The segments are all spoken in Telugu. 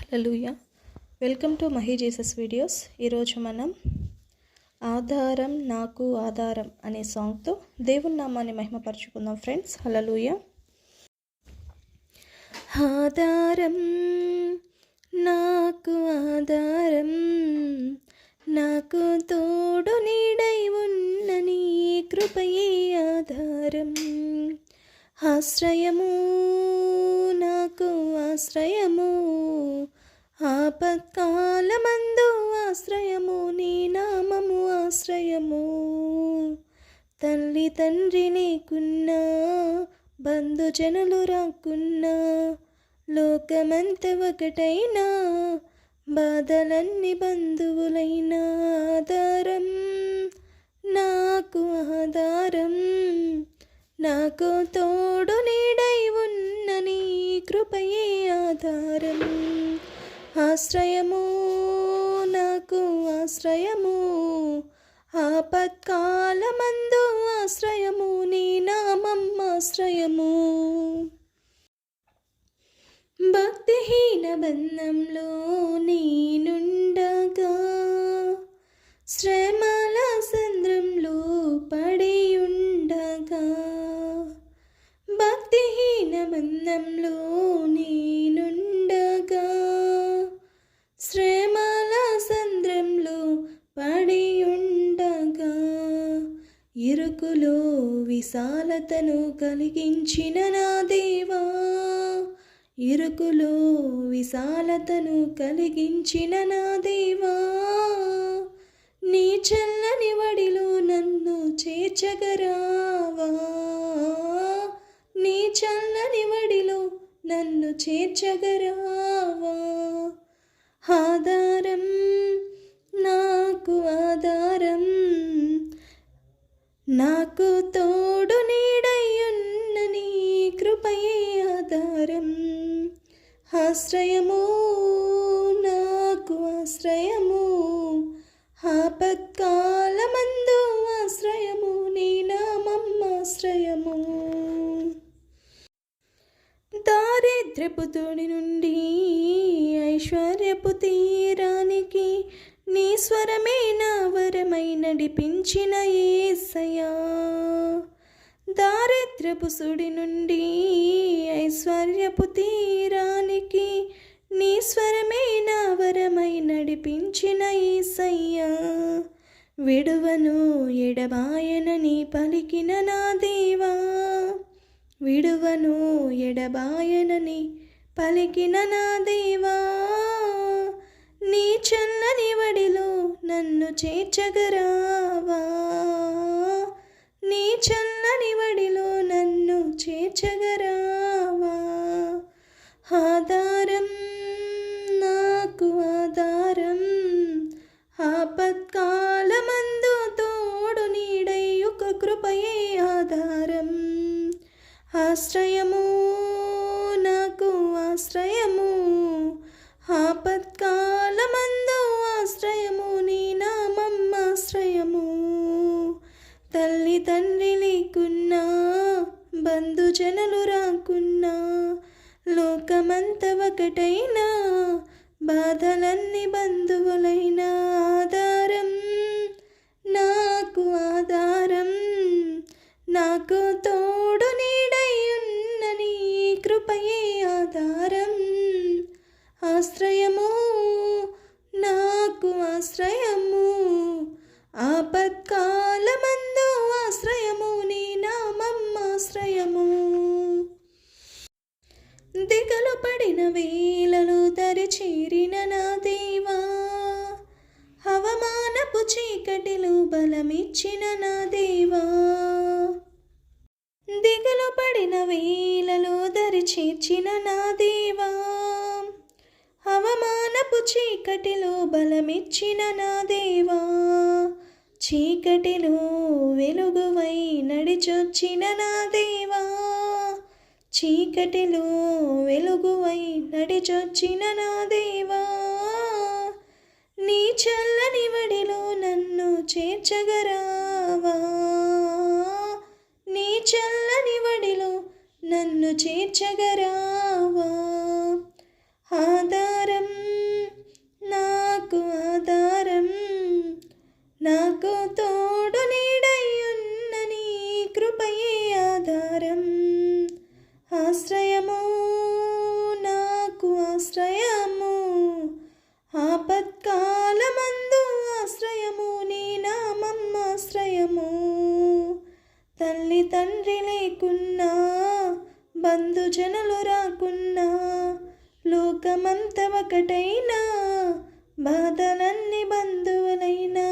Hallelujah. Welcome to Mahi Jesus videos. ఈరోజు మనం ఆధారం నాకు ఆధారం అనే సాంగ్తో దేవుని నామాన్ని మహిమపరచుకుందాం ఫ్రెండ్స్. హల్లెలూయా. ఆధారం నాకు ఆధారం, నాకు తోడు నీడై ఉన్న నీ కృపయే ఆధారం. ఆశ్రయము నాకు ఆశ్రయము, ఆపత్కాలమందు ఆశ్రయము, నీ నామము ఆశ్రయము. తల్లి తండ్రి లేకున్నా, బంధుజనులు రాకున్నా, లోకమంత ఒకటైనా, బాధలన్నీ బంధువులైనా, ఆధారం నాకు ఆధారం, నాకు తోడు నీడై ఉన్న నీ కృపయే ఆధారం. ఆశ్రయము నాకు ఆశ్రయము, ఆపత్కాలమందు ఆశ్రయము, నీ నామం ఆశ్రయము. భక్తిహీన బంధంలో నేనుండగా, శ్రమల సంద్రంలో పడి ఉండగా, భక్తిహీన బంధంలో నేనుండగా, శ్రమల సంద్రంలో పడి ఉండగా, ఇరుకులో విశాలతను కలిగించిన నా దేవా, ఇరుకులో విశాలతను కలిగించిన నా దేవా, నీ చల్లని వడిలో నన్ను చేర్చగరావా, నీ చల్లని వడిలో నన్ను చేర్చగరావా. ఆధారం నాకు ఆధారం, నాకు తోడు నీడై ఉన్న నీ కృపయే ఆధారం. ఆశ్రయము నాకు ఆశ్రయము, ఆపత్కాలమందు ఆశ్రయము, నీ నామం ఆశ్రయము. దారిద్ర్యపు తోడి నుండి ఐశ్వర్యపు తీరానికి, నీ స్వరమే నా వరమై నడిపించిన యేసయ్యా. దారిద్ర్యపు సుడి నుండి ఐశ్వర్యపు తీరానికి, నీ స్వరమే నా వరమై నడిపించిన యేసయ్యా. విడువను ఎడబాయనని పలికిన నా దేవా, విడువను ఎడబాయనని పలికిన నా దేవా, నీ చల్లని వడిలో నన్ను చేర్చగరావా, నీ చల్లని వడిలో నన్ను చేర్చగరావా. ఆధారం నాకు ఆధారం, ఆపత్కాలమందు తోడు నీడై ఒక కృపయే ఆధారం. ఆశ్రయము నాకు ఆశ్రయము, ఆపత్కాలమందు ఆశ్రయము, నీ నామం ఆశ్రయము. తల్లి తండ్రి లేకున్నా, బంధుజనులు రాకున్నా, లోకమంత ఒకటైనా, బాధలన్నీ బంధువులైనా, ఆధారం నాకు ఆధారం, నాకు తోడు నీడై ఉన్న నీ కృపయే ఆధారం. ఆశ్రయము నాకు ఆశ్రయము, ఆపత్కాలమందు ఆశ్రయము, నీ నామం ఆశ్రయము. దిగలు పడిన వేళలో దరి చేరిన నా దేవా, అవమానపు చీకటిలో బలమిచ్చిన నా దేవా, దిగలు పడిన వేళలో దరి చేర్చిన నా దేవా, అవమానపు చీకటిలో బలమిచ్చిన నా దేవా, చీకటిలో వెలుగువై నడిచొచ్చిన నా దేవా, చీకటిలో వెలుగువై నడిచొచ్చిన నా దేవా, నీ చల్లని వడిలో నన్ను చేర్చగరావా, నీ చల్లని వడిలో నన్ను చేర్చగరావా. ఆధారం లోకమంత ఒకటైనా బాధలన్నీ బంధువులైనా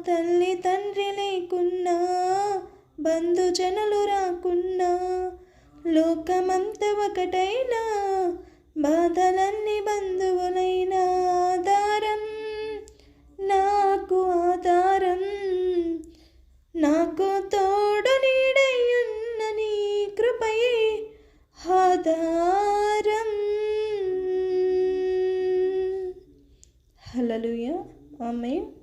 తల్లి తండ్రి లేకున్నా బంధుజనులు రాకున్నా లోకమంత ఒకటైనా బాధలన్నీ బంధువులైనా ఆధారం నాకు ఆధారం నాకు తోడు నీడయ్యున్న నీ కృపయే ఆధారం. హల్లెలూయా. ఆమేన్.